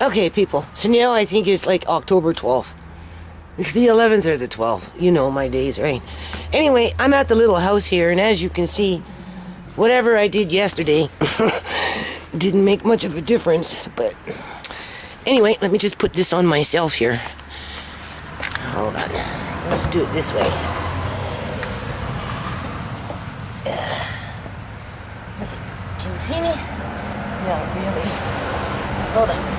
Okay, people. So now I think it's like October 12th. It's the 11th or the 12th. You know my days, right? Anyway, I'm at the little house here, and as you can see, whatever I did yesterday didn't make much of a difference. But anyway, let me just put this on myself here. Hold on. Let's do it this way. Okay. Can you see me? No, really. Hold on.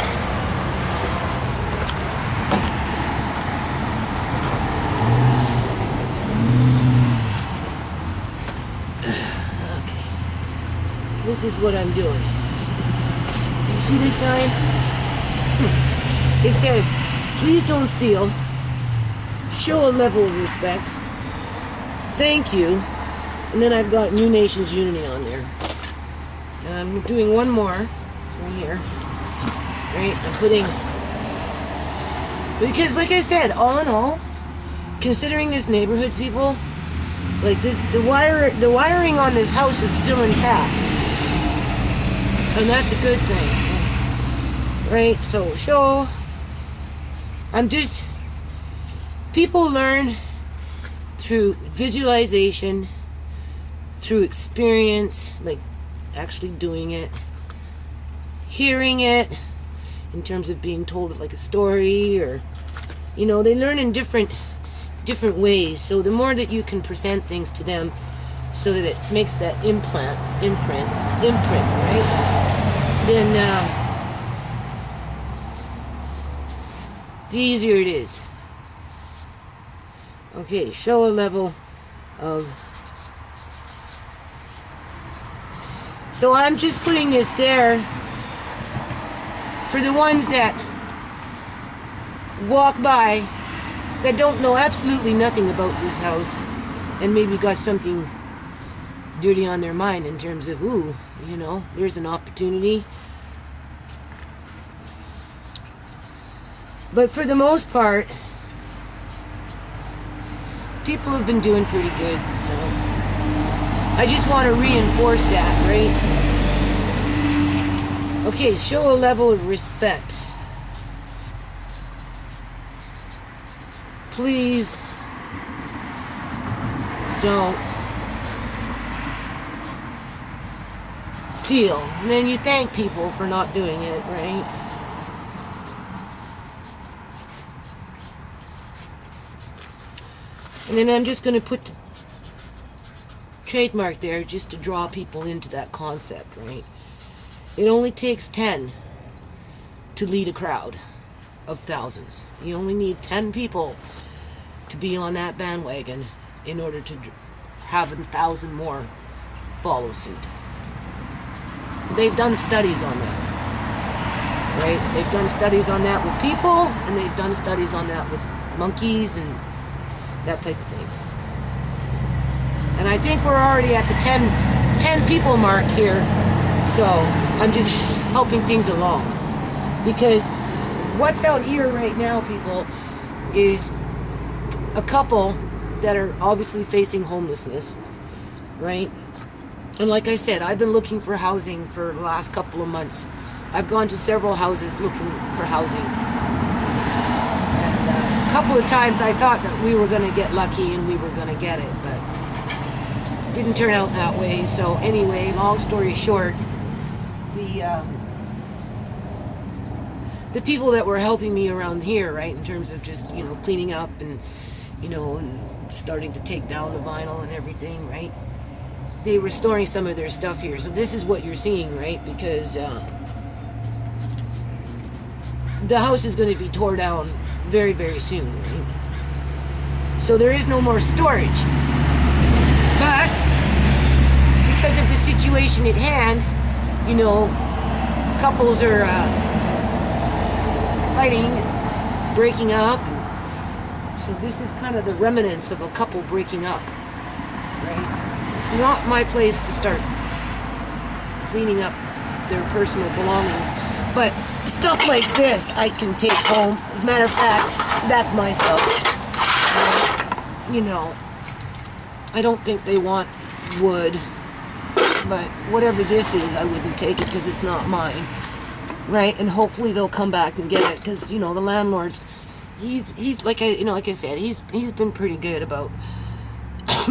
This is what I'm doing. You see this sign? It says, please don't steal. Show a level of respect. Thank you. And then I've got New Nations Unity on there. And I'm doing one more. It's right here. Right? I'm putting... Because like I said, all in all, considering this neighborhood, people, like this, the wiring on this house is still intact. And that's a good thing, right? So people learn through visualization, through experience, like actually doing it, hearing it, in terms of being told it like a story, or, you know, they learn in different ways. So the more that you can present things to them, so that it makes that imprint, right? Then the easier it is. Okay, show a level of... So I'm just putting this there for the ones that walk by that don't know absolutely nothing about this house and maybe got something dirty on their mind in terms of, ooh, you know, there's an opportunity. But for the most part, people have been doing pretty good, so I just want to reinforce that, right? Okay, show a level of respect. Please don't steal. And then you thank people for not doing it, right? And then I'm just going to put the trademark there just to draw people into that concept, right? It only takes 10 to lead a crowd of thousands. You only need 10 people to be on that bandwagon in order to have 1,000 more follow suit. They've done studies on that, right? They've done studies on that with people, and they've done studies on that with monkeys and that type of thing. And I think we're already at the 10 people mark here, so I'm just helping things along. Because what's out here right now, people, is a couple that are obviously facing homelessness, right? And like I said, I've been looking for housing for the last couple of months. I've gone to several houses looking for housing. And a couple of times I thought that we were going to get lucky and we were going to get it, but it didn't turn out that way. So anyway, long story short, the people that were helping me around here, right, in terms of just, you know, cleaning up and, you know, and starting to take down the vinyl and everything, right? They were storing some of their stuff here. So this is what you're seeing, right? Because the house is going to be torn down very, very soon, right? So there is no more storage. But because of the situation at hand, you know, couples are fighting, breaking up. So this is kind of the remnants of a couple breaking up, right? It's not my place to start cleaning up their personal belongings, but stuff like this I can take home. As a matter of fact, that's my stuff. You know, I don't think they want wood, but whatever this is, I wouldn't take it because it's not mine. right? And hopefully they'll come back and get it, because you know the landlord's he's like I said, he's been pretty good about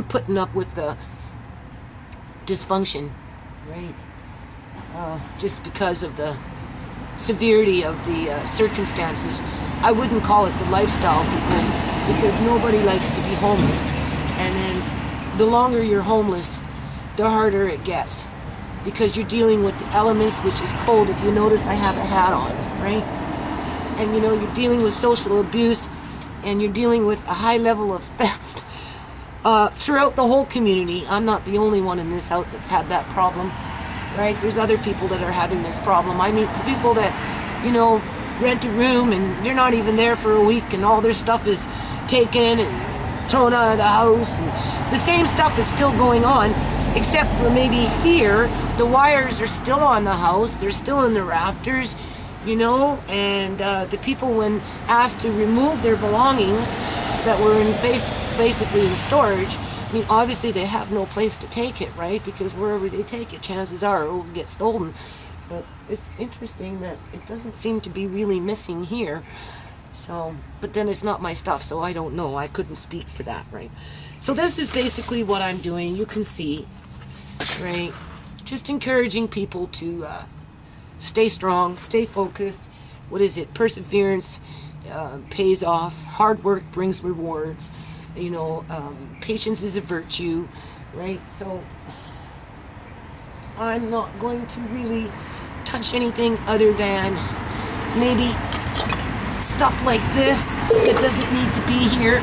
putting up with the dysfunction, right? Just because of the severity of the circumstances. I wouldn't call it the lifestyle, people, because nobody likes to be homeless. And then the longer you're homeless, the harder it gets, because you're dealing with the elements, which is cold. If you notice, I have a hat on, right? And you know, you're dealing with social abuse, and you're dealing with a high level of theft throughout the whole community. I'm not the only one in this house that's had that problem, right? There's other people that are having this problem. I meet people that, you know, rent a room and they're not even there for a week, and all their stuff is taken and thrown out of the house, and the same stuff is still going on, except for maybe here the wires are still on the house, they're still in the rafters, you know, and the people, when asked to remove their belongings that were in basically in storage, I mean, obviously they have no place to take it, right? Because wherever they take it, chances are it will get stolen. But it's interesting that it doesn't seem to be really missing here. So, but then it's not my stuff, so I don't know. I couldn't speak for that, right? So this is basically what I'm doing. You can see, right? Just encouraging people to stay strong, stay focused. What is it? Perseverance pays off. Hard work brings rewards. You know, patience is a virtue, right? So I'm not going to really touch anything other than maybe stuff like this that doesn't need to be here,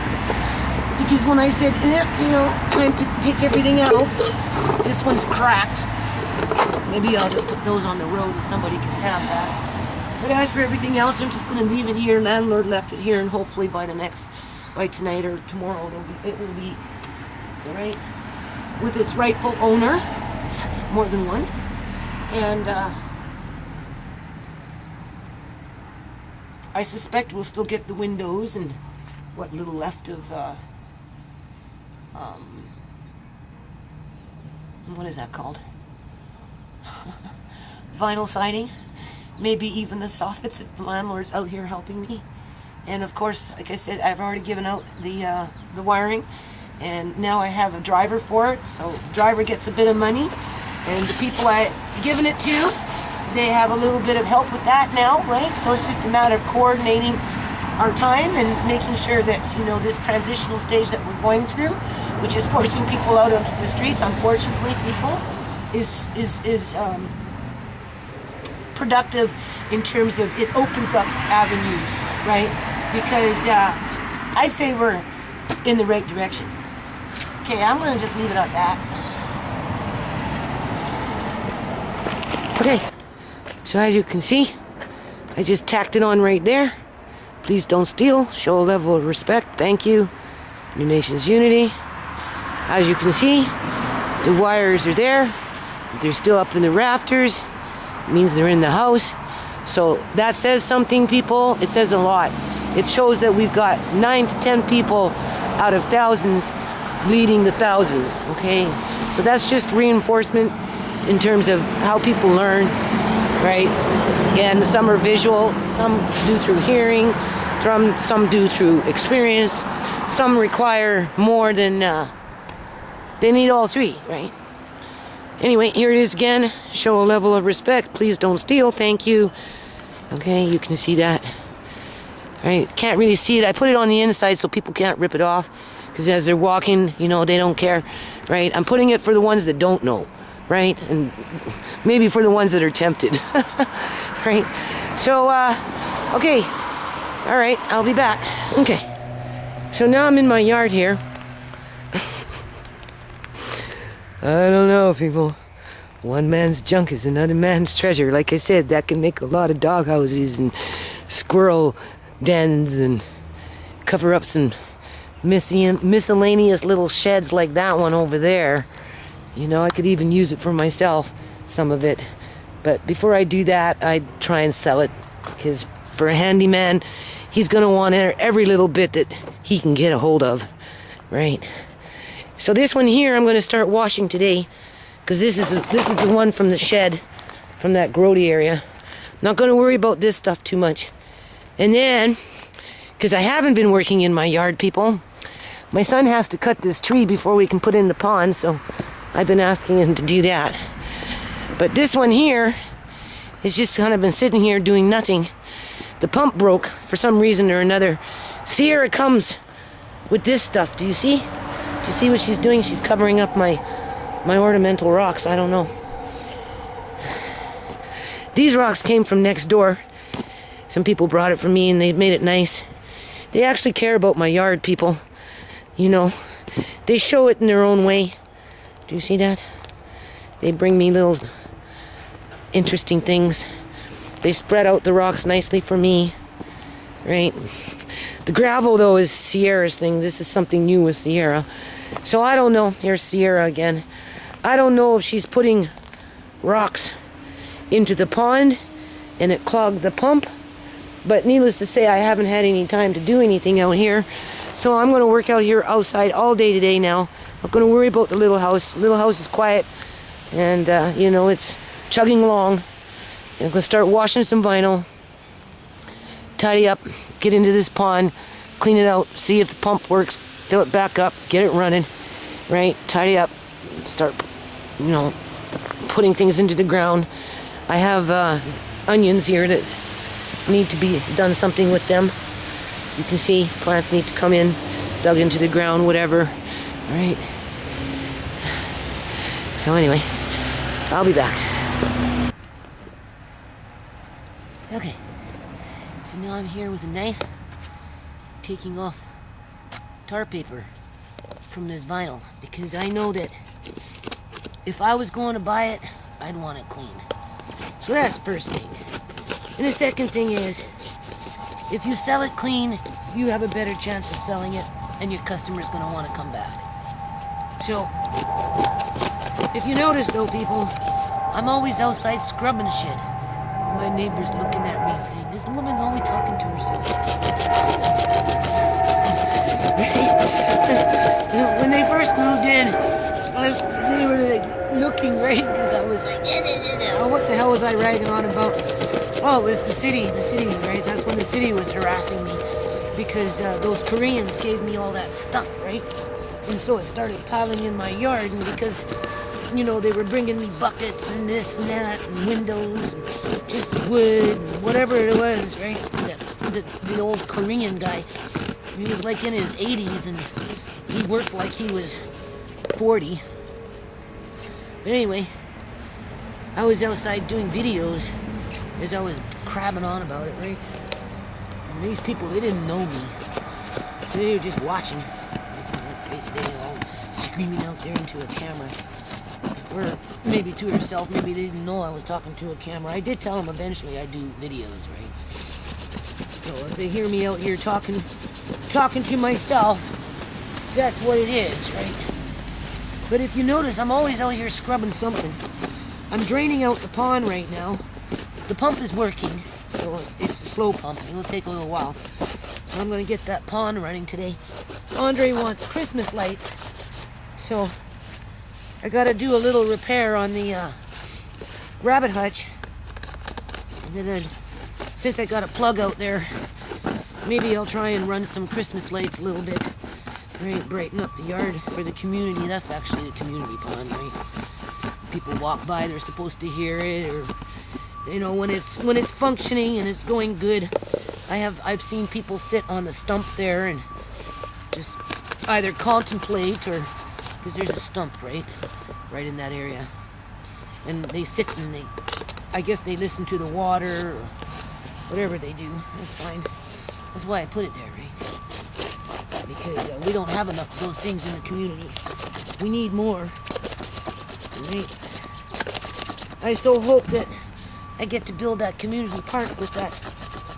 because when I said, you know, time to take everything out, this one's cracked. Maybe I'll just put those on the road and somebody can have that. But as for everything else, I'm just going to leave it here. Landlord left it here, and hopefully by tonight or tomorrow it will be all right with its rightful owner. It's more than one. And I suspect we'll still get the windows and what little left of what is that called? Vinyl siding. Maybe even the soffits if the landlord's out here helping me. And of course, like I said, I've already given out the wiring, and now I have a driver for it. So the driver gets a bit of money, and the people I've given it to, they have a little bit of help with that now, right? So it's just a matter of coordinating our time and making sure that, you know, this transitional stage that we're going through, which is forcing people out onto the streets, unfortunately, people, is productive in terms of it opens up avenues, right? Because I'd say we're in the right direction. Okay, I'm gonna just leave it at that. Okay, so as you can see, I just tacked it on right there. Please don't steal, show a level of respect, thank you. New Nations Unity. As you can see, the wires are there. They're still up in the rafters. It means they're in the house. So that says something, people. It says a lot. It shows that we've got 9 to 10 people out of thousands leading the thousands, okay? So that's just reinforcement in terms of how people learn, right? And some are visual, some do through hearing, some do through experience, some require more than, they need all three, right? Anyway, here it is again. Show a level of respect. Please don't steal. Thank you. Okay, you can see that. Right, can't really see it. I put it on the inside so people can't rip it off, because as they're walking, you know, they don't care, right? I'm putting it for the ones that don't know, right? And maybe for the ones that are tempted, right? So, okay. All right, I'll be back. Okay. So now I'm in my yard here. I don't know, people. One man's junk is another man's treasure. Like I said, that can make a lot of dog houses and squirrel dens and cover up some miscellaneous little sheds like that one over there. You know, I could even use it for myself, some of it. But before I do that, I'd try and sell it, because for a handyman, he's gonna want every little bit that he can get a hold of, right? So this one here, I'm going to start washing today, because this is the one from the shed, from that grody area. I'm Not going to worry about this stuff too much. And then, because I haven't been working in my yard, people, my son has to cut this tree before we can put in the pond, so I've been asking him to do that. But this one here has just kind of been sitting here doing nothing. The pump broke for some reason or another. Sierra comes with this stuff. Do you see? Do you see what she's doing? She's covering up my ornamental rocks. I don't know. These rocks came from next door. Some people brought it for me and they made it nice. They actually care about my yard, people. You know, they show it in their own way. Do you see that? They bring me little interesting things. They spread out the rocks nicely for me, right? The gravel, though, is Sierra's thing. This is something new with Sierra. So I don't know. Here's Sierra again. I don't know if she's putting rocks into the pond and it clogged the pump. But needless to say, I haven't had any time to do anything out here. So I'm going to work out here outside all day today now. I'm going to worry about the little house. The little house is quiet. And, you know, it's chugging along. And I'm going to start washing some vinyl. Tidy up. Get into this pond. Clean it out. See if the pump works. Fill it back up. Get it running. Right? Tidy up. Start, you know, putting things into the ground. I have onions here that need to be done something with them. You can see plants need to come in, dug into the ground, whatever. All right. So anyway, I'll be back. Okay. So now I'm here with a knife, taking off tar paper from this vinyl, because I know that if I was going to buy it, I'd want it clean. So that's the first thing. And the second thing is, if you sell it clean, you have a better chance of selling it, and your customer's gonna want to come back. So, if you notice though, people, I'm always outside scrubbing shit. My neighbor's looking at me and saying, this woman always talking to herself. When they first moved in, they were like looking, right? Because I was like, oh, what the hell was I ragging on about? Oh, it was the city, right? That's when the city was harassing me because those Koreans gave me all that stuff, right? And so it started piling in my yard, and because, you know, they were bringing me buckets and this and that and windows and just wood and whatever it was, right? The old Korean guy, he was like in his 80s and he worked like he was 40. But anyway, I was outside doing videos as I was crabbing on about it, right? And these people, they didn't know me. So they were just watching. They were all screaming out there into a camera. Or maybe to herself, maybe they didn't know I was talking to a camera. I did tell them eventually I do videos, right? So if they hear me out here talking to myself, that's what it is, right? But if you notice, I'm always out here scrubbing something. I'm draining out the pond right now. The pump is working, so it's a slow pump. It'll take a little while. So I'm going to get that pond running today. Andre wants Christmas lights, so I got to do a little repair on the rabbit hutch. And then since I got a plug out there, maybe I'll try and run some Christmas lights a little bit. Right, brighten up the yard for the community. That's actually the community pond, right? People walk by, they're supposed to hear it, or you know, when it's functioning and it's going good. I've seen people sit on the stump there and just either contemplate, or because there's a stump right in that area, and they sit and I guess they listen to the water or whatever they do. That's fine. That's why I put it there, right? Because we don't have enough of those things in the community. We need more. Right? I so hope that I get to build that community park with that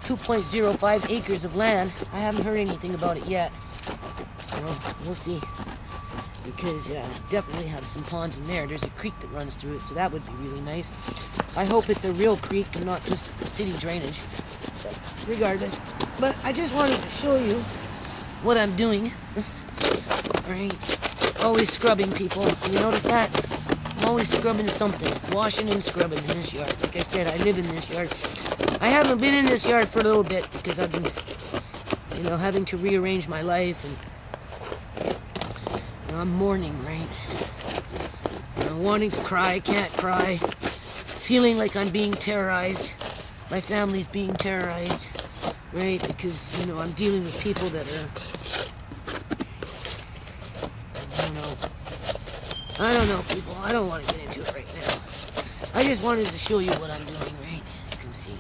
2.05 acres of land. I haven't heard anything about it yet. So we'll see. Because definitely have some ponds in there. There's a creek that runs through it, so that would be really nice. I hope it's a real creek and not just city drainage. But regardless. But I just wanted to show you what I'm doing. Alright. Always scrubbing, people. You notice that? I'm always scrubbing something. Washing and scrubbing in this yard. Like I said, I live in this yard. I haven't been in this yard for a little bit because I've been, having to rearrange my life, and I'm mourning, right? I'm wanting to cry, can't cry. Feeling like I'm being terrorized. My family's being terrorized, right? Because, I'm dealing with people that are, I don't know, people. I don't want to get into it right now. I just wanted to show you what I'm doing, right? You can see.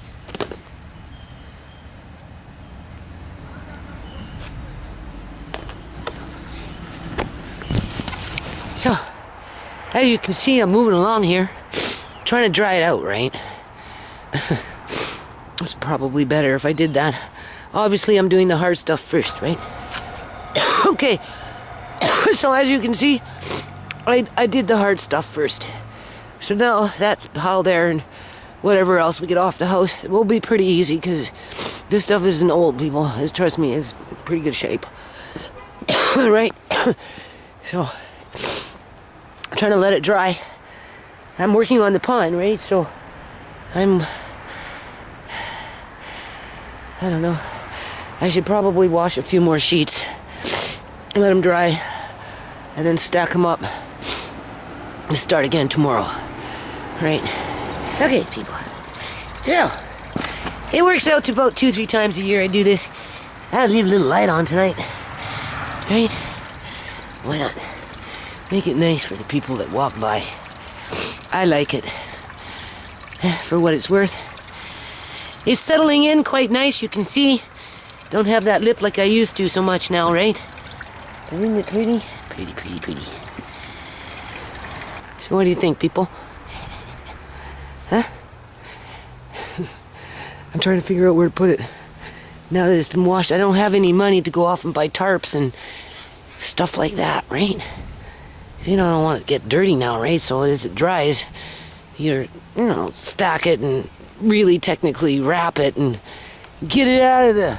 So, as you can see, I'm moving along here. Trying to dry it out, right? It's probably better if I did that. Obviously, I'm doing the hard stuff first, right? Okay. So, as you can see, I did the hard stuff first. So now that's piled there, and whatever else we get off the house, it will be pretty easy because this stuff isn't old, people. Trust me, it's pretty good shape. Right? So, I'm trying to let it dry. I'm working on the pond, right? So, I don't know. I should probably wash a few more sheets, let them dry, and then stack them up and start again tomorrow. Right? Okay, people. So, it works out to about 2-3 times a year I do this. I'll leave a little light on tonight. Right? Why not? Make it nice for the people that walk by. I like it. For what it's worth. It's settling in quite nice, you can see. Don't have that lip like I used to so much now, right? Isn't it pretty? Pretty, pretty, pretty. So what do you think, people? Huh? I'm trying to figure out where to put it. Now that it's been washed, I don't have any money to go off and buy tarps and stuff like that, right? You don't want it to get dirty now, right? So as it dries, you stack it and really technically wrap it and get it out of the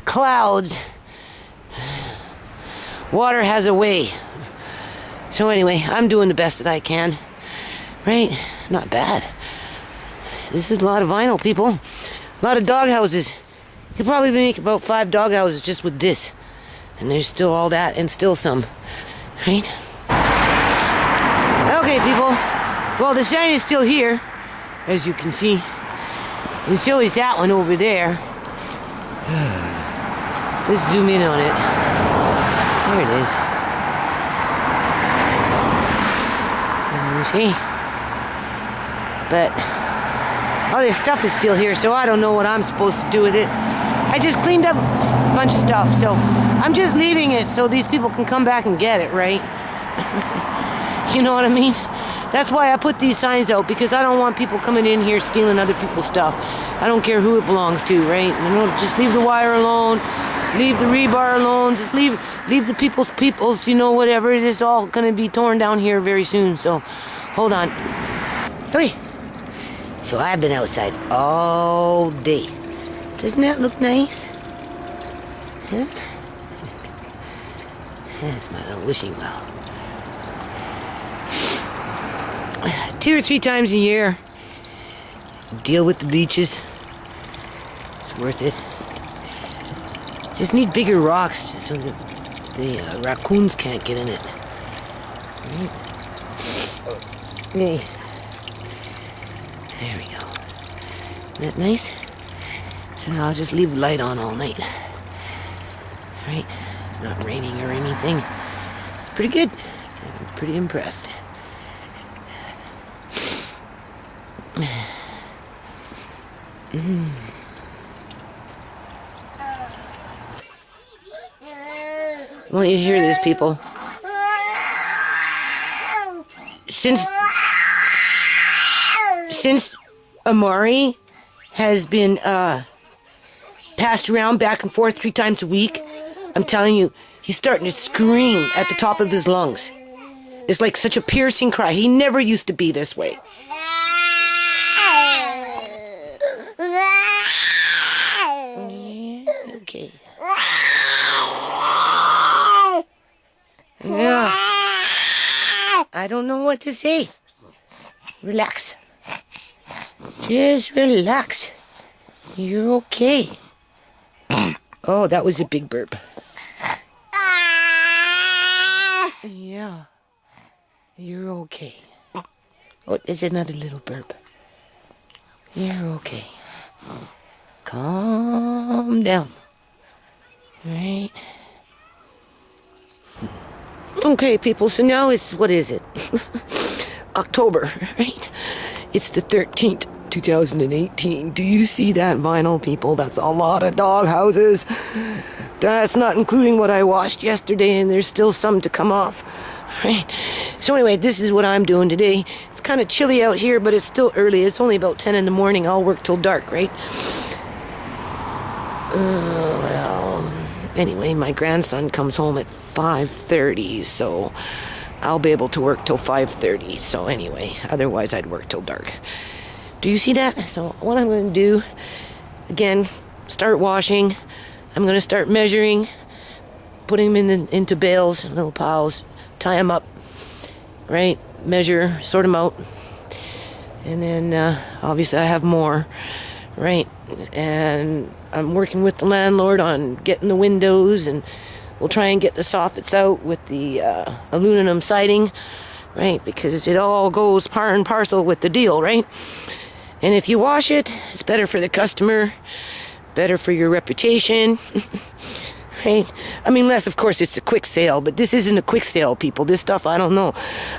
clouds. Water has a way. So anyway, I'm doing the best that I can. Right? Not bad. This is a lot of vinyl, people. A lot of dog houses. You could probably make about 5 dog houses just with this. And there's still all that and still some. Right? Okay, people. Well, the sign is still here, as you can see. And so is that one over there. Let's zoom in on it. There it is. Can you see? But all this stuff is still here, so I don't know what I'm supposed to do with it. I just cleaned up a bunch of stuff, so I'm just leaving it so these people can come back and get it, right? You know what I mean? That's why I put these signs out, because I don't want people coming in here stealing other people's stuff. I don't care who it belongs to, right? Just leave the wire alone, leave the rebar alone, just leave the people's, whatever. It is all gonna be torn down here very soon, so hold on. Okay. So I've been outside all day. Doesn't that look nice? Huh? That's my little wishing well. 2 or 3 times a year, deal with the leeches. It's worth it. Just need bigger rocks so that the raccoons can't get in it. Okay. There we go. Isn't that nice? So I'll just leave the light on all night. Right? It's not raining or anything. It's pretty good. I'm pretty impressed. I want you to hear this, people. Since Amari has been passed around back and forth 3 times a week, I'm telling you, he's starting to scream at the top of his lungs. It's like such a piercing cry. He never used to be this way. Okay. Yeah. I don't know what to say. Relax. Just relax. You're okay. Oh, that was a big burp. Yeah. You're okay. Oh, there's another little burp. You're okay. Calm down. Right? Okay, people, so now it's, what is it? October, right? It's the 13th, 2018. Do you see that vinyl, people? That's a lot of dog houses. That's not including what I washed yesterday, and there's still some to come off. Right? So anyway, this is what I'm doing today. It's kind of chilly out here, but it's still early. It's only about 10 in the morning. I'll work till dark, right? Well, anyway, my grandson comes home at 5:30, so I'll be able to work till 5:30. So anyway, otherwise I'd work till dark. Do you see that? So what I'm going to do, again, start washing. I'm going to start measuring, putting them into bales, little piles, tie them up, right? Measure, sort them out. And then obviously I have more, right? And I'm working with the landlord on getting the windows, and we'll try and get the soffits out with the aluminum siding, right? Because it all goes par and parcel with the deal, right? And if you wash it, it's better for the customer, better for your reputation, right? I mean, unless, of course, it's a quick sale, but this isn't a quick sale, people. This stuff, I don't know.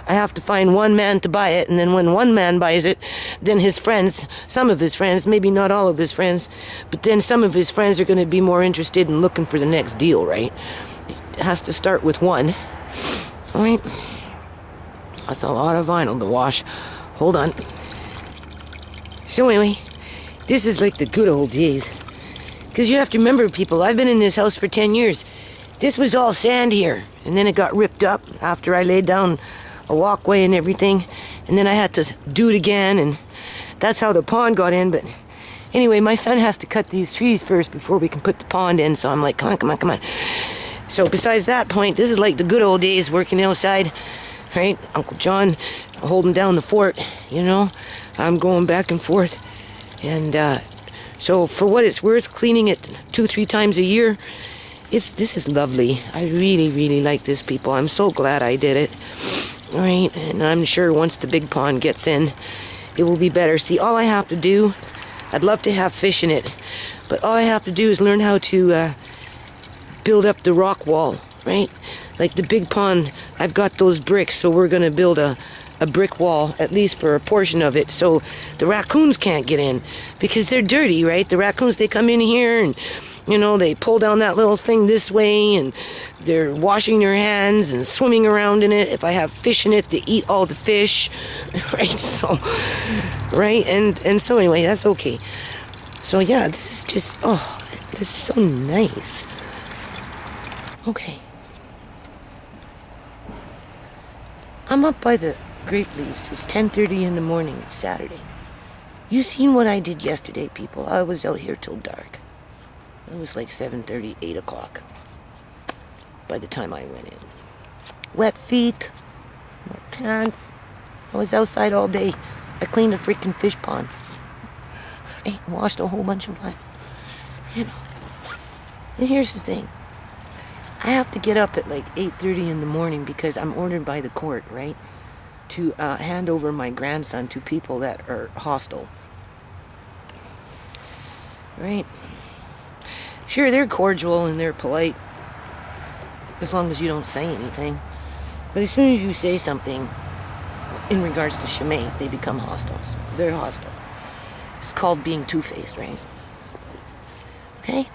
I have to find one man to buy it, and then when one man buys it, then his friends, some of his friends, maybe not all of his friends, but then some of his friends are going to be more interested in looking for the next deal, right? It has to start with one, all right? That's a lot of vinyl to wash. Hold on. So anyway, this is like the good old days. Because you have to remember, people, I've been in this house for 10 years. This was all sand here, and then it got ripped up after I laid down a walkway and everything, and then I had to do it again, and that's how the pond got in. But anyway, my son has to cut these trees first before we can put the pond in, so I'm like, come on, come on, come on. So besides that point, this is like the good old days working outside, right? Uncle John holding down the fort, you know? I'm going back and forth, and so for what it's worth, cleaning it 2-3 times a year, this is lovely. I really, really like this, people. I'm so glad I did it. All right, and I'm sure once the big pond gets in, it will be better. See, all I have to do, I'd love to have fish in it, but all I have to do is learn how to build up the rock wall, right? Like the big pond, I've got those bricks, so we're going to build a brick wall, at least for a portion of it, so the raccoons can't get in, because they're dirty, right? The raccoons, they come in here and, you know, they pull down that little thing this way, and they're washing their hands and swimming around in it. If I have fish in it, they eat all the fish, right? So, right? And so anyway, that's okay. So yeah, this is just, oh, this is so nice. Okay. I'm up by the grape leaves. It's 10:30 in the morning. It's Saturday. You seen what I did yesterday, people? I was out here till dark. It was like 7:30, 8 o'clock by the time I went in. Wet feet, wet pants. I was outside all day. I cleaned a freaking fish pond. I washed a whole bunch of wine. You know. And here's the thing. I have to get up at like 8:30 in the morning because I'm ordered by the court, right? To hand over my grandson to people that are hostile. Right? Sure, they're cordial and they're polite, as long as you don't say anything. But as soon as you say something in regards to ShaMay, they become hostile. They're hostile. It's called being two-faced, right? Okay?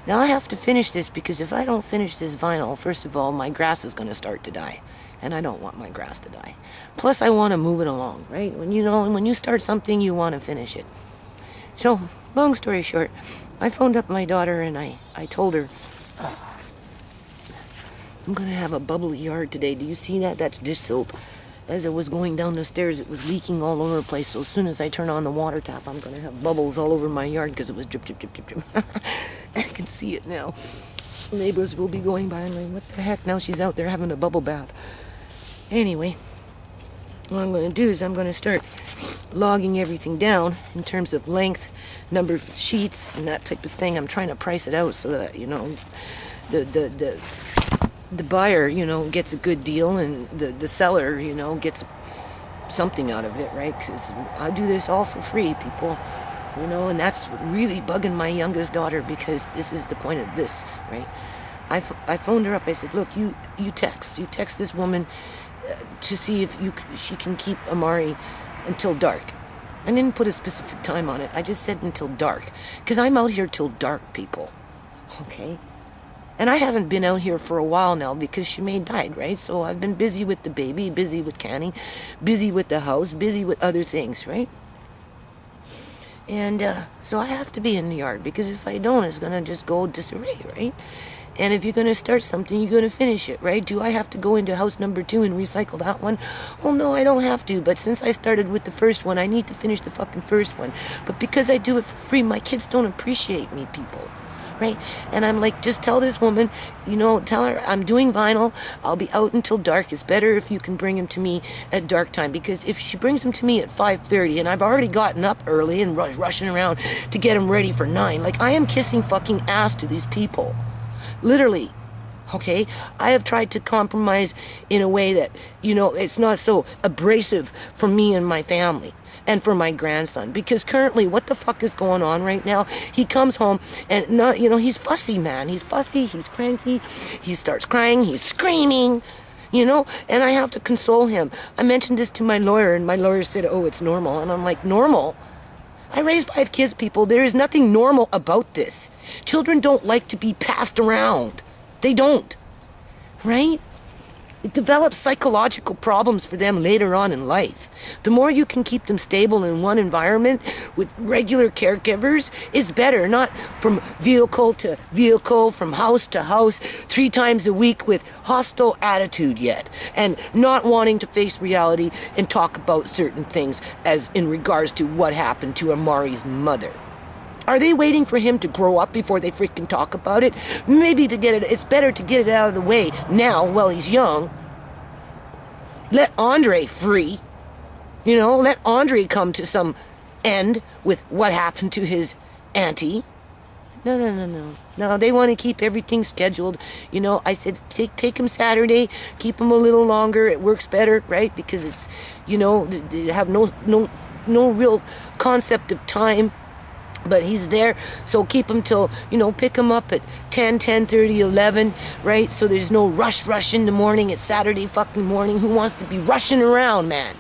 Now I have to finish this, because if I don't finish this vinyl, first of all, my grass is going to start to die. And I don't want my grass to die. Plus, I want to move it along, right? When you start something, you want to finish it. So, long story short, I phoned up my daughter and I told her, I'm going to have a bubbly yard today. Do you see that? That's dish soap. As it was going down the stairs, it was leaking all over the place. So as soon as I turn on the water tap, I'm going to have bubbles all over my yard because it was drip, drip, drip, drip, drip. I can see it now. Neighbors will be going by and like, what the heck? Now she's out there having a bubble bath. Anyway, what I'm going to do is I'm going to start logging everything down in terms of length, number of sheets and that type of thing. I'm trying to price it out so that, you know, the buyer, you know, gets a good deal, and the seller, you know, gets something out of it, right? Because I do this all for free, people, you know, and that's really bugging my youngest daughter, because this is the point of this, right? I phoned her up. I said, look, you text this woman to see if she can keep Amari until dark. I didn't put a specific time on it. I just said until dark, because I'm out here till dark, people, okay? And I haven't been out here for a while now because ShaMay died, right? So I've been busy with the baby, busy with canning, busy with the house, busy with other things, right? And so I have to be in the yard, because if I don't, it's going to just go disarray, right? And if you're going to start something, you're going to finish it, right? Do I have to go into house number 2 and recycle that one? Well, no, I don't have to. But since I started with the first one, I need to finish the fucking first one. But because I do it for free, my kids don't appreciate me, people. Right? And I'm like, just tell this woman, you know, tell her I'm doing vinyl. I'll be out until dark. It's better if you can bring him to me at dark time, because if she brings him to me at 5:30 and I've already gotten up early and rushing around to get him ready for 9, like, I am kissing fucking ass to these people. Literally. Okay? I have tried to compromise in a way that, you know, it's not so abrasive for me and my family. And for my grandson, because currently, what the fuck is going on right now? He comes home and not, you know, he's fussy, man. He's fussy, he's cranky, he starts crying, he's screaming, you know, and I have to console him. I mentioned this to my lawyer, and my lawyer said, oh, it's normal. And I'm like, normal? I raised 5 kids, people. There is nothing normal about this. Children don't like to be passed around. They don't, right? It develops psychological problems for them later on in life. The more you can keep them stable in one environment with regular caregivers is better, not from vehicle to vehicle, from house to house, 3 times a week with hostile attitude yet, and not wanting to face reality and talk about certain things as in regards to what happened to Amari's mother. Are they waiting for him to grow up before they freaking talk about it? Maybe to get it, it's better to get it out of the way now while he's young. Let Andre free. You know, let Andre come to some end with what happened to his auntie. No. No, they want to keep everything scheduled. You know, I said, take him Saturday, keep him a little longer. It works better, right? Because it's, you know, they have no real concept of time. But he's there, so keep him till, you know, pick him up at 10, 10:30, 11, right? So there's no rush in the morning. It's Saturday fucking morning. Who wants to be rushing around, man?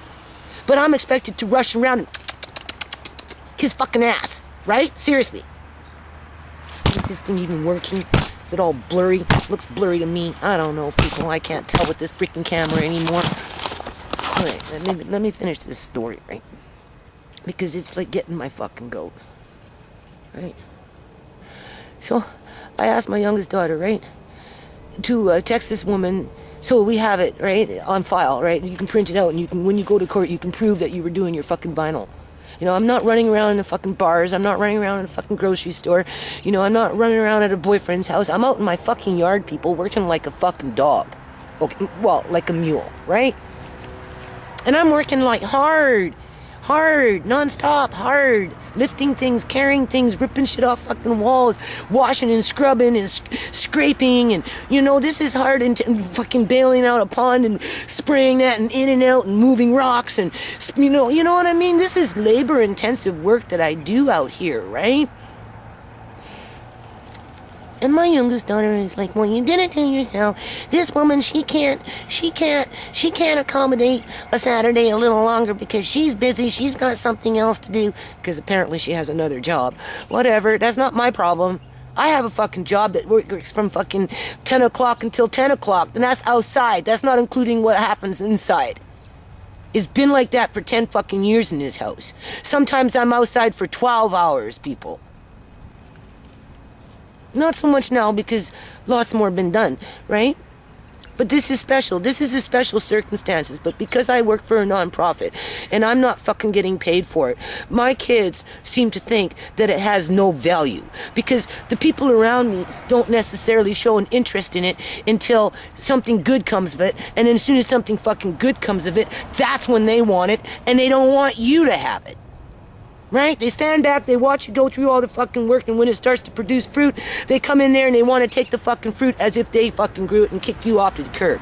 But I'm expected to rush around and kiss fucking ass, right? Seriously. Is this thing even working? Is it all blurry? Looks blurry to me. I don't know, people. I can't tell with this freaking camera anymore. All right, let me finish this story, right? Because it's like getting my fucking goat. Right? So I asked my youngest daughter, right, to text this woman so we have it, right, on file, right? You can print it out, and you can, when you go to court, you can prove that you were doing your fucking vinyl. You know, I'm not running around in the fucking bars. I'm not running around in the fucking grocery store. You know, I'm not running around at a boyfriend's house. I'm out in my fucking yard, people, working like a fucking dog. Okay, well, like a mule, right? And I'm working like hard, non-stop, hard. Lifting things, carrying things, ripping shit off fucking walls, washing and scrubbing and scraping, and, you know, this is hard, and fucking bailing out a pond and spraying that and in and out and moving rocks, and, you know what I mean? This is labor-intensive work that I do out here, right? And my youngest daughter is like, well, you did it to yourself. This woman, she can't accommodate a Saturday a little longer because she's busy. She's got something else to do because apparently she has another job. Whatever, that's not my problem. I have a fucking job that works from fucking 10 o'clock until 10 o'clock, and that's outside. That's not including what happens inside. It's been like that for 10 fucking years in this house. Sometimes I'm outside for 12 hours, people. Not so much now because lots more been done, right? But this is special. This is a special circumstances. But because I work for a nonprofit and I'm not fucking getting paid for it, my kids seem to think that it has no value because the people around me don't necessarily show an interest in it until something good comes of it. And then as soon as something fucking good comes of it, that's when they want it, and they don't want you to have it. Right? They stand back, they watch you go through all the fucking work, and when it starts to produce fruit, they come in there and they want to take the fucking fruit as if they fucking grew it and kick you off to the curb.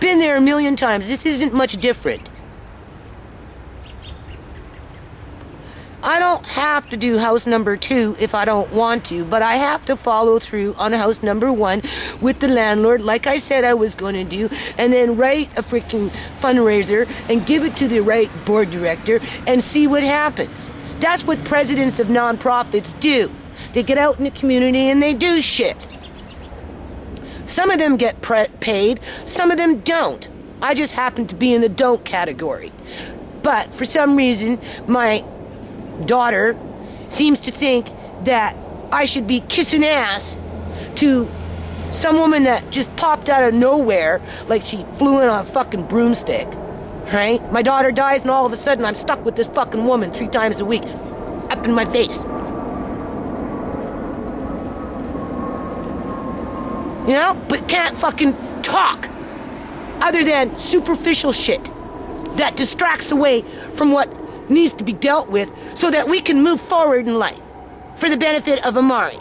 Been there a million times. This isn't much different. I don't have to do house number 2 if I don't want to, but I have to follow through on house number 1 with the landlord, like I said I was going to do, and then write a freaking fundraiser and give it to the right board director and see what happens. That's what presidents of nonprofits do. They get out in the community and they do shit. Some of them get paid, some of them don't. I just happen to be in the don't category. But for some reason, my daughter seems to think that I should be kissing ass to some woman that just popped out of nowhere like she flew in on a fucking broomstick. Right? My daughter dies and all of a sudden I'm stuck with this fucking woman 3 times a week. Up in my face. You know? But can't fucking talk. Other than superficial shit that distracts away from what needs to be dealt with so that we can move forward in life for the benefit of Amari.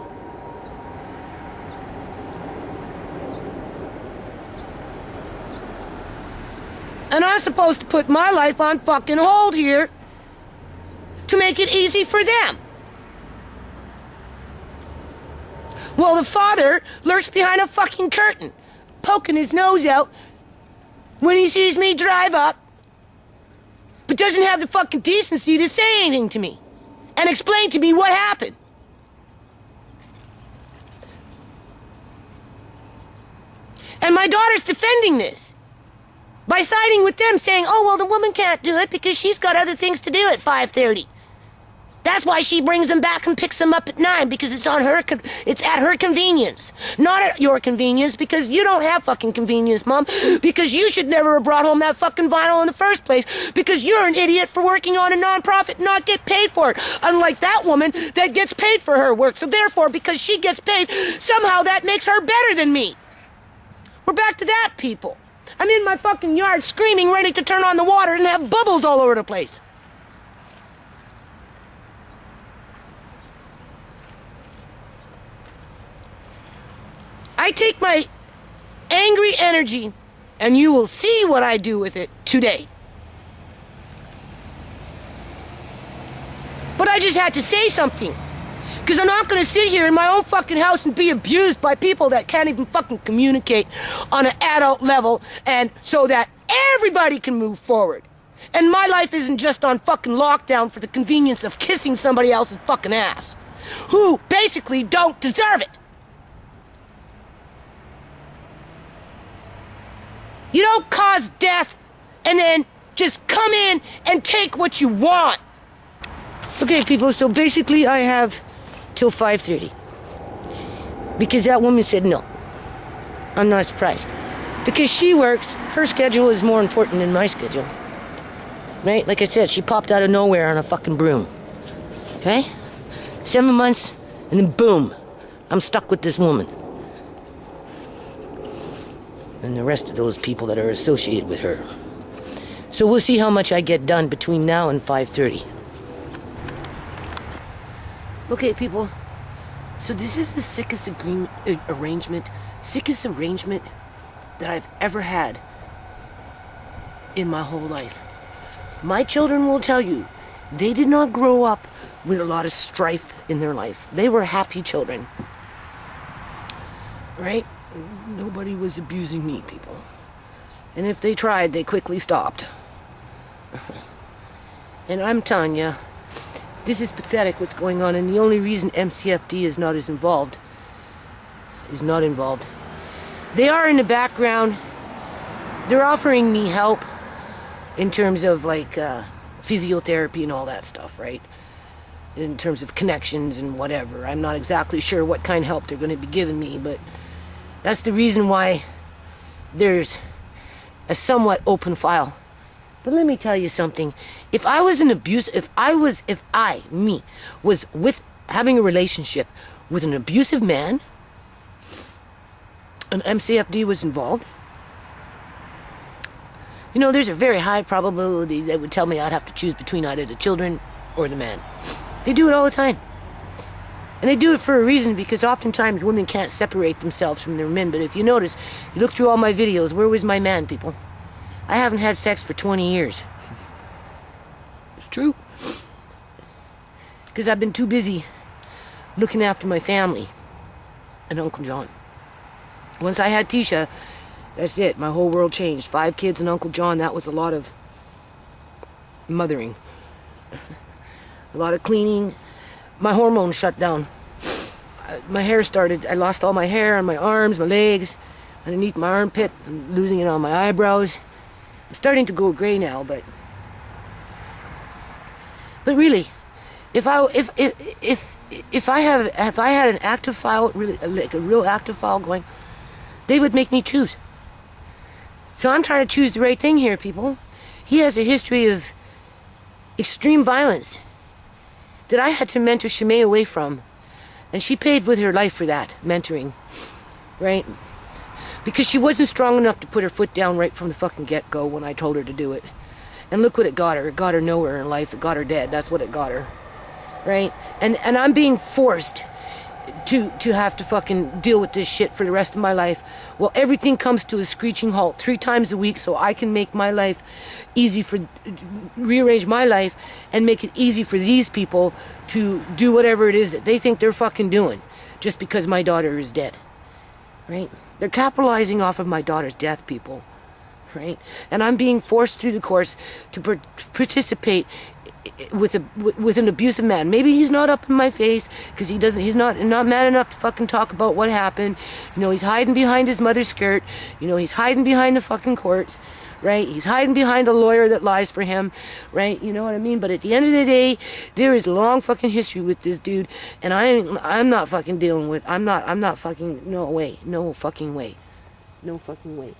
And I'm supposed to put my life on fucking hold here to make it easy for them. Well, the father lurks behind a fucking curtain, poking his nose out when he sees me drive up, but doesn't have the fucking decency to say anything to me and explain to me what happened. And my daughter's defending this by siding with them, saying, oh, well, the woman can't do it because she's got other things to do at 5:30. That's why she brings them back and picks them up at 9, because it's at her convenience. Not at your convenience, because you don't have fucking convenience, Mom. Because you should never have brought home that fucking vinyl in the first place, because you're an idiot for working on a nonprofit and not get paid for it. Unlike that woman that gets paid for her work. So therefore, because she gets paid, somehow that makes her better than me. We're back to that, people. I'm in my fucking yard screaming, ready to turn on the water and have bubbles all over the place. I take my angry energy, and you will see what I do with it today. But I just had to say something. Because I'm not going to sit here in my own fucking house and be abused by people that can't even fucking communicate on an adult level, and so that everybody can move forward. And my life isn't just on fucking lockdown for the convenience of kissing somebody else's fucking ass, who basically don't deserve it. You don't cause death and then just come in and take what you want. Okay, people, so basically I have till 5:30. Because that woman said no. I'm not surprised. Because she works, her schedule is more important than my schedule. Right? Like I said, she popped out of nowhere on a fucking broom. Okay? 7 months, and then boom, I'm stuck with this woman. And the rest of those people that are associated with her. So we'll see how much I get done between now and 5:30. Okay, people. So this is the sickest arrangement that I've ever had in my whole life. My children will tell you, they did not grow up with a lot of strife in their life. They were happy children. Right? Nobody was abusing me, people. And if they tried, they quickly stopped. And I'm telling you, this is pathetic what's going on, and the only reason MCFD is not involved. They are in the background. They're offering me help in terms of like physiotherapy and all that stuff, right? In terms of connections and whatever. I'm not exactly sure what kind of help they're going to be giving me, but that's the reason why there's a somewhat open file. But let me tell you something. If I was having a relationship with an abusive man, and MCFD was involved, you know, there's a very high probability they would tell me I'd have to choose between either the children or the man. They do it all the time. And they do it for a reason, because oftentimes women can't separate themselves from their men. But if you notice, you look through all my videos, where was my man, people? I haven't had sex for 20 years. It's true. Because I've been too busy looking after my family and Uncle John. Once I had Tisha, that's it. My whole world changed. 5 kids and Uncle John, that was a lot of mothering. A lot of cleaning. My hormones shut down. My hair started, I lost all my hair on my arms, my legs, underneath my armpit. I'm losing it on my eyebrows. I'm starting to go gray now, but really, if I had an active file, really like a real active file going, they would make me choose. So I'm trying to choose the right thing here, people. He has a history of extreme violence that I had to mentor ShaMay away from. And she paid with her life for that, mentoring. Right? Because she wasn't strong enough to put her foot down right from the fucking get-go when I told her to do it. And look what it got her. It got her nowhere in life. It got her dead. That's what it got her. Right? And I'm being forced to have to fucking deal with this shit for the rest of my life. Well, everything comes to a screeching halt 3 times a week, so I can make my life easy rearrange my life and make it easy for these people to do whatever it is that they think they're fucking doing just because my daughter is dead. Right? They're capitalizing off of my daughter's death, people. Right? And I'm being forced through the course to participate with an abusive man. Maybe he's not up in my face because he's not man enough to fucking talk about what happened. You know, he's hiding behind his mother's skirt. You know, he's hiding behind the fucking courts, right? He's hiding behind a lawyer that lies for him, right? You know what I mean? But at the end of the day, there is long fucking history with this dude, and I'm not fucking dealing with. I'm not fucking. No way. No fucking way. No fucking way.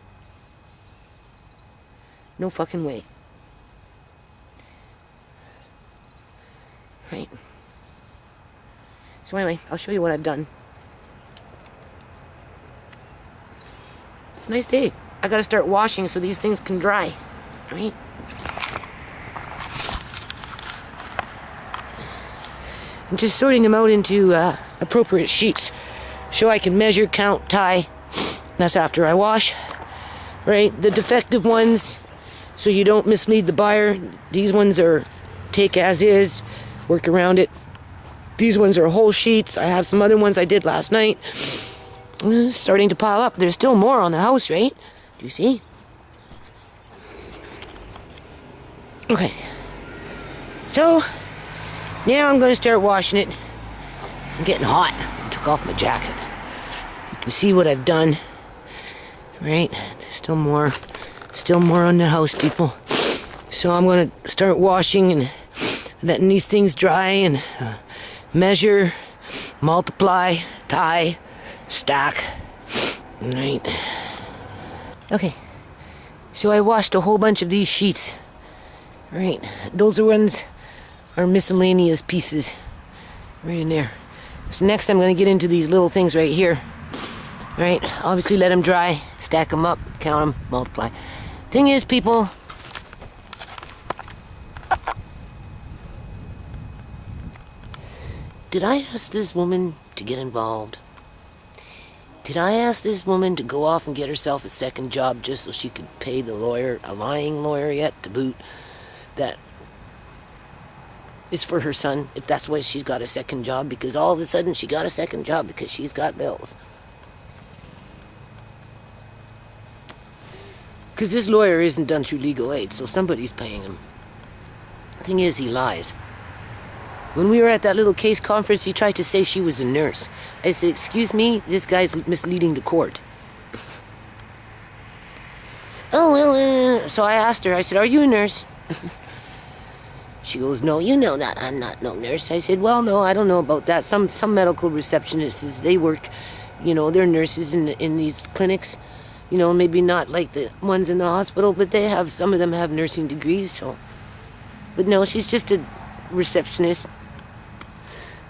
No fucking way. Right. So anyway, I'll show you what I've done. It's a nice day. I gotta start washing so these things can dry. Right? I'm just sorting them out into appropriate sheets so I can measure, count, tie. That's after I wash. Right? The defective ones, so you don't mislead the buyer. These ones are take as is. Work around it. These ones are whole sheets. I have some other ones I did last night. It's starting to pile up. There's still more on the house, right? Do you see? Okay. So, now I'm going to start washing it. I'm getting hot. I took off my jacket. You can see what I've done. Right? Still more on the house, people. So I'm going to start washing and letting these things dry and measure, multiply, tie, stack. Right. Okay. So I washed a whole bunch of these sheets. Right. Those ones are miscellaneous pieces. Right in there. So next I'm going to get into these little things right here. Right. Obviously let them dry, stack them up, count them, multiply. Thing is, people, did I ask this woman to get involved? Did I ask this woman to go off and get herself a second job just so she could pay the lawyer, a lying lawyer yet, to boot, that is for her son, if that's why she's got a second job, because all of a sudden she got a second job because she's got bills? Because this lawyer isn't done through legal aid, so somebody's paying him. The thing is, he lies. When we were at that little case conference, he tried to say she was a nurse. I said, excuse me, this guy's misleading the court. Oh, well, so I asked her, I said, are you a nurse? She goes, no, you know that I'm not no nurse. I said, well, no, I don't know about that. Some medical receptionists, they work, you know, they're nurses in these clinics. You know, maybe not like the ones in the hospital, but they have, some of them have nursing degrees, so. But no, she's just a receptionist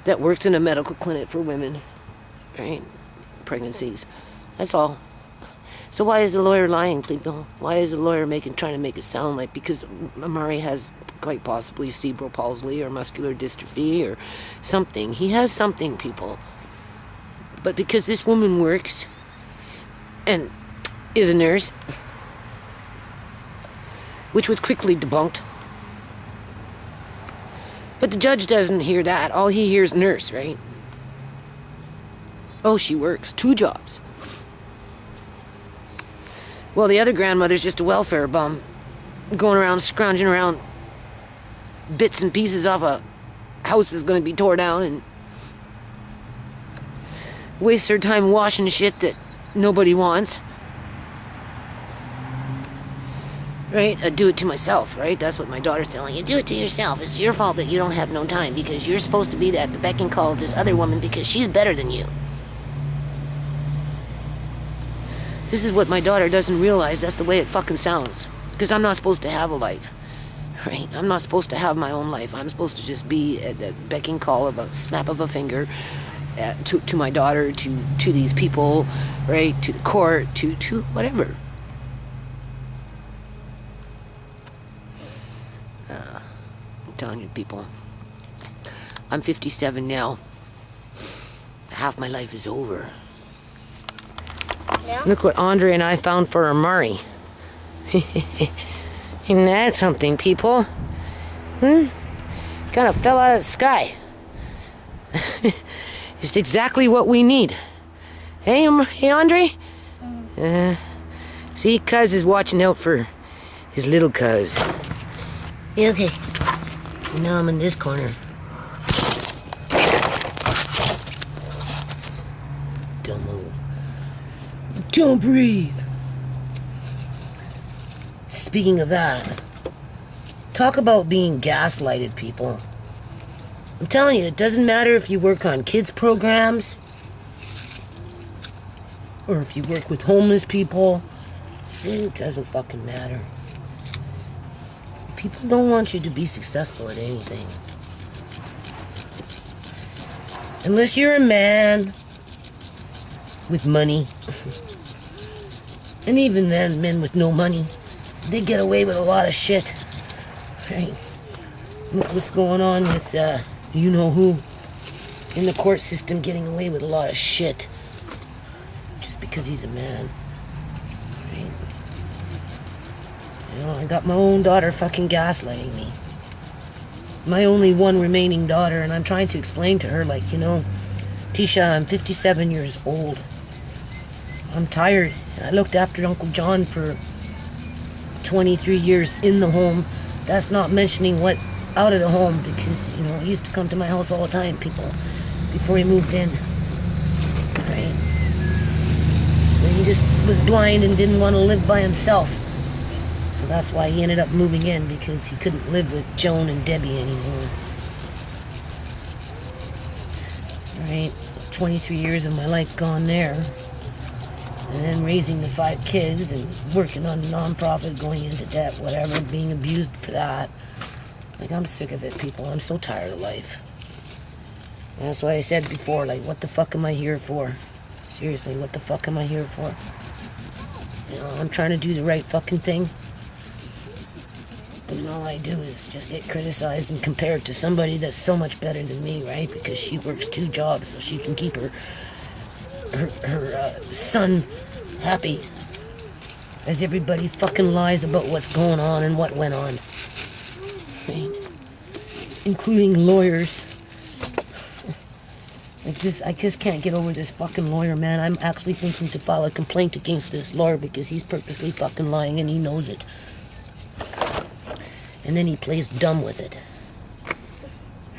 that works in a medical clinic for women, right? Pregnancies. That's all. So why is the lawyer lying, people? Why is the lawyer trying to make it sound like because Amari has quite possibly cerebral palsy or muscular dystrophy or something? He has something, people. But because this woman works and is a nurse, which was quickly debunked. But the judge doesn't hear that. All he hears nurse, right? Oh, she works 2 jobs. Well, the other grandmother's just a welfare bum, going around scrounging around bits and pieces off a house that's going to be tore down and wastes her time washing shit that nobody wants. Right? I do it to myself, right? That's what my daughter's telling you. Do it to yourself. It's your fault that you don't have no time because you're supposed to be at the beck and call of this other woman because she's better than you. This is what my daughter doesn't realize. That's the way it fucking sounds. Because I'm not supposed to have a life. Right? I'm not supposed to have my own life. I'm supposed to just be at the beck and call of a snap of a finger to my daughter, to these people, right? To the court, to whatever. I'm telling you, people. I'm 57 now. Half my life is over. Yeah. Look what Andre and I found for Amari. Isn't that something, people? Kind of fell out of the sky. It's exactly what we need. Hey, Andre? See, Cuz is watching out for his little cuz. Yeah, okay. So now I'm in this corner. Don't move. Don't breathe. Speaking of that, talk about being gaslighted, people. I'm telling you, it doesn't matter if you work on kids programs or if you work with homeless people. It doesn't fucking matter. People don't want you to be successful at anything. Unless you're a man with money. And even then, men with no money, they get away with a lot of shit. Right? Look what's going on with you-know-who in the court system getting away with a lot of shit. Just because he's a man. Right? You know, I got my own daughter fucking gaslighting me. My only one remaining daughter, and I'm trying to explain to her, like, you know, Tisha, I'm 57 years old. I'm tired. I looked after Uncle John for 23 years in the home. That's not mentioning what out of the home, because, you know, he used to come to my house all the time, people, before he moved in. Right? But he just was blind and didn't want to live by himself. So that's why he ended up moving in, because he couldn't live with Joan and Debbie anymore. Right? So 23 years of my life gone there. And then raising the 5 kids and working on a non-profit, going into debt, whatever, being abused for that. Like, I'm sick of it, people. I'm so tired of life. And that's why I said before, like, what the fuck am I here for? Seriously, what the fuck am I here for? You know, I'm trying to do the right fucking thing. And all I do is just get criticized and compared to somebody that's so much better than me, right? Because she works 2 jobs so she can keep her son happy, as everybody fucking lies about what's going on and what went on, right? Including lawyers. Like this, I just can't get over this fucking lawyer, man. I'm actually thinking to file a complaint against this lawyer because he's purposely fucking lying and he knows it, and then he plays dumb with it,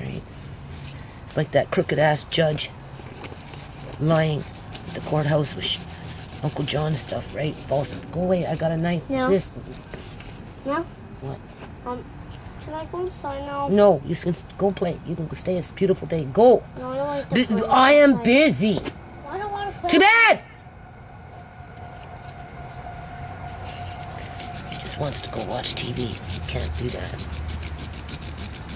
right? It's like that crooked ass judge lying at the courthouse with Uncle John stuff, right? False. Go away, I got a knife. No. This. No? What? Can I go inside now? No, you can go play. You can stay. It's a beautiful day. Go. No, I don't like to play. I am busy. I don't want to play. To bed! He just wants to go watch TV. You can't do that.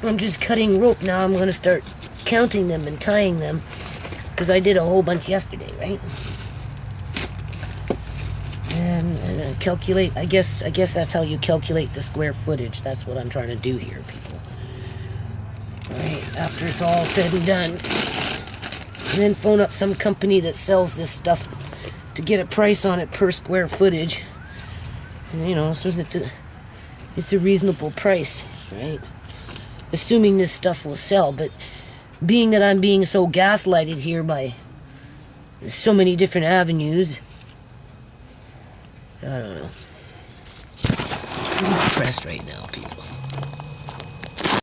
I'm just cutting rope now. I'm going to start counting them and tying them. Because I did a whole bunch yesterday, right? calculate. I guess that's how you calculate the square footage. That's what I'm trying to do here, people. Alright, after it's all said and done, and then phone up some company that sells this stuff to get a price on it per square footage. And, you know, so that it's a reasonable price, right? Assuming this stuff will sell, but being that I'm being so gaslighted here by so many different avenues, I don't know. I'm depressed right now, people.